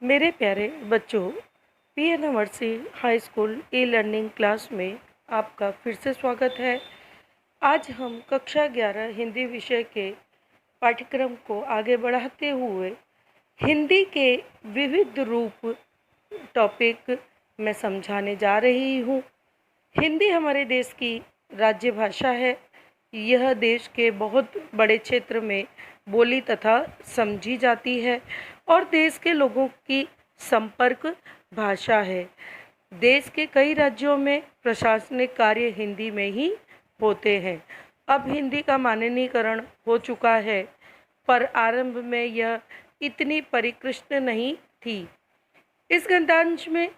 मेरे प्यारे बच्चों, PN Amarsi high school e learning class में आपका फिर से स्वागत है। आज हम कक्षा 11 हिंदी विषय के पाठ्यक्रम को आगे बढ़ाते हुए हिंदी के विविध रूप टॉपिक में समझाने जा रही हूँ। हिंदी हमारे देश की राज्य भाषा है। यह देश के बहुत बड़े क्षेत्र में बोली तथा समझी जाती है और देश के लोगों की संपर्क भाषा है। देश के कई राज्यों में प्रशासनिक कार्य हिंदी में ही होते हैं। अब हिंदी का मानकीकरण हो चुका है, पर आरंभ में यह इतनी परिष्कृत नहीं थी। इस गद्यांश में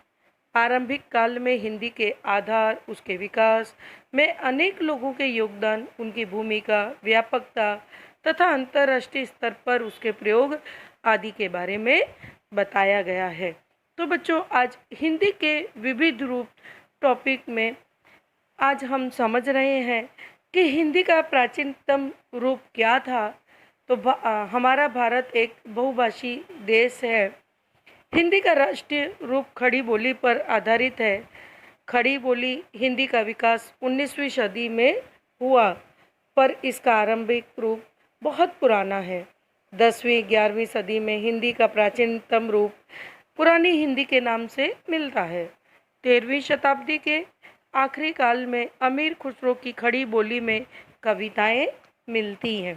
आरंभिक काल में हिंदी के आधार, उसके विकास में अनेक लोगों के योगदान, उनकी भूमिका, व्यापकता तथा अंतर्राष्ट्रीय स्तर पर उसके प्रयोग आदि के बारे में बताया गया है। तो बच्चों, आज हिंदी के विविध रूप टॉपिक में आज हम समझ रहे हैं कि हिंदी का प्राचीनतम रूप क्या था। तो हमारा भारत एक बहुभाषी देश है। हिंदी का राष्ट्रीय रूप खड़ी बोली पर आधारित है। खड़ी बोली हिंदी का विकास 19वीं सदी में हुआ, पर इसका आरंभिक रूप बहुत पुराना है। 10वीं 11वीं सदी में हिंदी का प्राचीनतम रूप पुरानी हिंदी के नाम से मिलता है। 13वीं शताब्दी के आखिरी काल में अमीर खुसरो की खड़ी बोली में कविताएं मिलती हैं।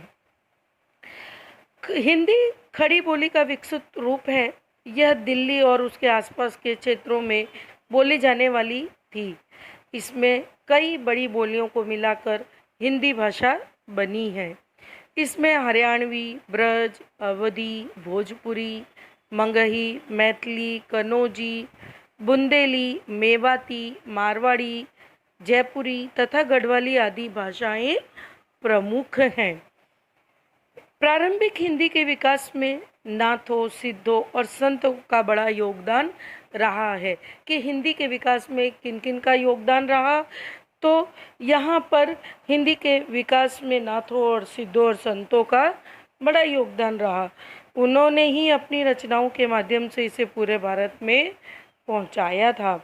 हिंदी खड़ी बोली का विकसित रूप है। यह दिल्ली और उसके आसपास के क्षेत्रों में बोली जाने वाली थी। इसमें कई बड़ी बोलियों को मिलाकर हिंदी भाषा बनी है। इसमें हरियाणवी, ब्रज, अवधी, भोजपुरी, मगही, मैथिली, कन्नौजी, बुंदेली, मेवाती, मारवाड़ी, जयपुरी तथा गढ़वाली आदि भाषाएं प्रमुख हैं। प्रारंभिक हिंदी के विकास में नाथों, सिद्धों और संतों का बड़ा योगदान रहा है। कि हिंदी के विकास में किन किन का योगदान रहा, तो यहाँ पर हिंदी के विकास में नाथों और सिद्धों और संतों का बड़ा योगदान रहा। उन्होंने ही अपनी रचनाओं के माध्यम से इसे पूरे भारत में पहुँचाया था।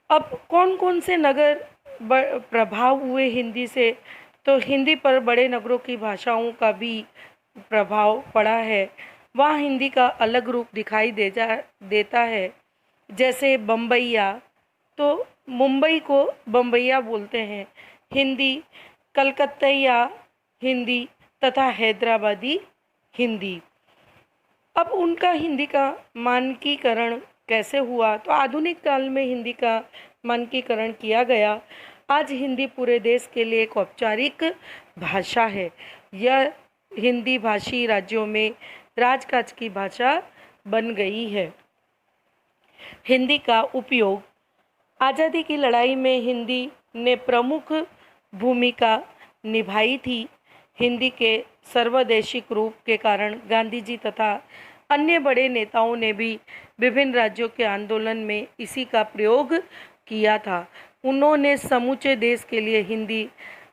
अब कौन कौन से नगर प्रभाव हुए हिंदी से, तो हिंदी पर बड़े नगरों की भाषाओं का भी प्रभाव पड़ा है। वहाँ हिंदी का अलग रूप दिखाई देता है। जैसे बम्बईया, तो मुंबई को बम्बईया बोलते हैं। हिंदी कलकत्तैया हिंदी तथा हैदराबादी हिंदी। अब उनका हिंदी का मानकीकरण कैसे हुआ, तो आधुनिक काल में हिंदी का मानकीकरण किया गया। आज हिंदी पूरे देश के लिए एक औपचारिक भाषा है। यह हिंदी भाषी राज्यों में राजकाज की भाषा बन गई है। हिंदी का उपयोग आज़ादी की लड़ाई में हिंदी ने प्रमुख भूमिका निभाई थी। हिंदी के सर्वदेशिक रूप के कारण गांधी जी तथा अन्य बड़े नेताओं ने भी विभिन्न राज्यों के आंदोलन में इसी का प्रयोग किया था। उन्होंने समूचे देश के लिए हिंदी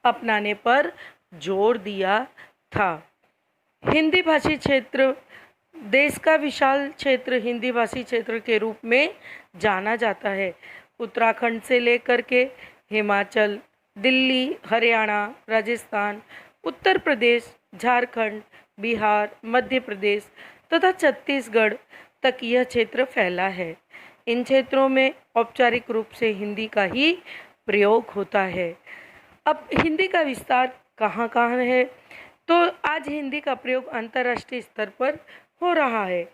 अपनाने पर जोर दिया था। हिंदी भाषी क्षेत्र देश का विशाल क्षेत्र हिंदी भाषी क्षेत्र के रूप में जाना जाता है। उत्तराखंड से लेकर के हिमाचल, दिल्ली, हरियाणा, राजस्थान, उत्तर प्रदेश, झारखंड, बिहार, मध्य प्रदेश तथा छत्तीसगढ़ तक यह क्षेत्र फैला है। इन क्षेत्रों में औपचारिक रूप से हिंदी का ही प्रयोग होता है। अब हिंदी का विस्तार कहाँ कहाँ है, तो आज हिंदी का प्रयोग अंतर्राष्ट्रीय स्तर पर हो रहा है।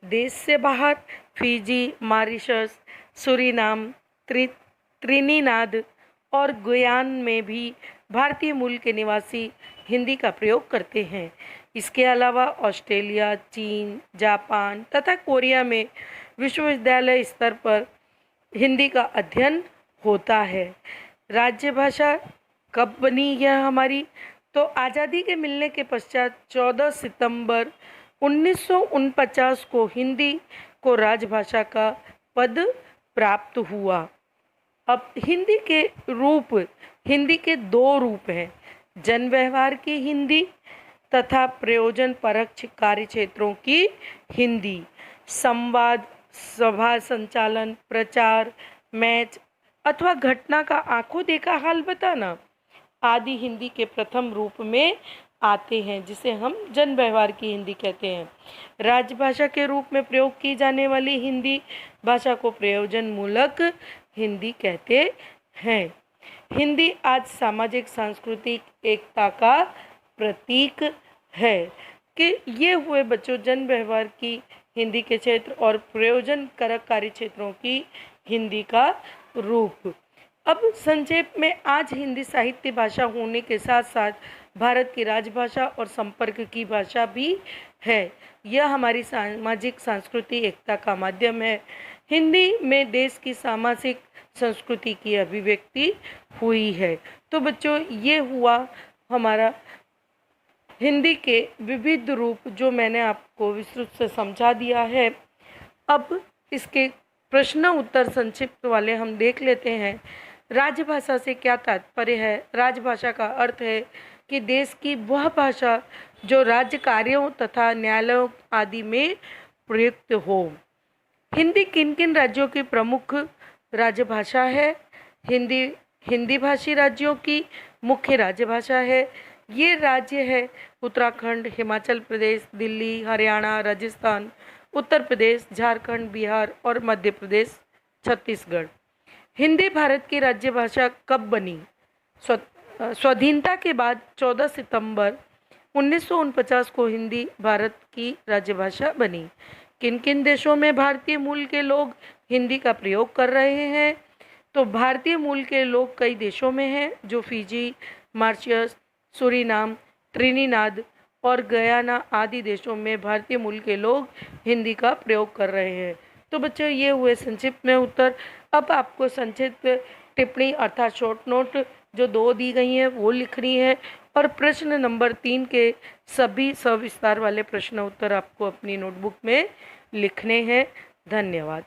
देश से बाहर फिजी, मॉरिशस, सूरीनाम, त्रिनिदाद और गुयान में भी भारतीय मूल के निवासी हिंदी का प्रयोग करते हैं। इसके अलावा ऑस्ट्रेलिया, चीन, जापान तथा कोरिया में विश्वविद्यालय स्तर पर हिंदी का अध्ययन होता है। राज्य भाषा कब बनी यह हमारी, तो आज़ादी के मिलने के पश्चात 14 सितंबर 1949 को हिंदी को राजभाषा का पद प्राप्त हुआ। अब हिंदी के दो रूप हैं, जन व्यवहार की हिंदी तथा प्रयोजन परक कार्य क्षेत्रों की हिंदी। संवाद, सभा संचालन, प्रचार, मैच अथवा घटना का आंखों देखा हाल बताना आदि हिंदी के प्रथम रूप में आते हैं, जिसे हम जन व्यवहार की हिंदी कहते हैं। राजभाषा के रूप में प्रयोग की जाने वाली हिंदी भाषा को प्रयोजन मूलक हिंदी कहते हैं। हिंदी आज सामाजिक सांस्कृतिक एकता का प्रतीक है। कि ये हुए बच्चों जन व्यवहार की हिंदी के क्षेत्र और प्रयोजन करक कार्य क्षेत्रों की हिंदी का रूप। अब संक्षेप में, आज हिंदी साहित्य भाषा होने के साथ साथ भारत की राजभाषा और संपर्क की भाषा भी है। यह हमारी सामाजिक सांस्कृतिक एकता का माध्यम है। हिंदी में देश की सामाजिक संस्कृति की अभिव्यक्ति हुई है। तो बच्चों, ये हुआ हमारा हिंदी के विविध रूप, जो मैंने आपको विस्तृत से समझा दिया है। अब इसके प्रश्न उत्तर संक्षिप्त वाले हम देख लेते हैं। राजभाषा से क्या तात्पर्य है? राजभाषा का अर्थ है कि देश की वह भाषा जो राज्य कार्यों तथा न्यायालयों आदि में प्रयुक्त हो। हिंदी किन किन राज्यों की प्रमुख राजभाषा है? हिंदी भाषी राज्यों की मुख्य राजभाषा है। ये राज्य है उत्तराखंड, हिमाचल प्रदेश, दिल्ली, हरियाणा, राजस्थान, उत्तर प्रदेश, झारखंड, बिहार और मध्य प्रदेश, छत्तीसगढ़। हिंदी भारत की राज्य भाषा कब बनी? स्वाधीनता के बाद 14 सितंबर 1949 को हिंदी भारत की राज्यभाषा बनी। किन किन देशों में भारतीय मूल के लोग हिंदी का प्रयोग कर रहे हैं? तो भारतीय मूल के लोग कई देशों में हैं, जो फिजी, मॉरिशस, सूरीनाम, त्रिनिदाद और गयाना आदि देशों में भारतीय मूल के लोग हिंदी का प्रयोग कर रहे हैं। तो बच्चों, ये हुए संक्षिप्त में उत्तर। अब आपको संक्षिप्त टिप्पणी अर्थात शॉर्ट नोट जो 2 दी गई हैं वो लिखनी है, और प्रश्न नंबर 3 के सभी सविस्तार वाले प्रश्न उत्तर आपको अपनी नोटबुक में लिखने हैं। धन्यवाद।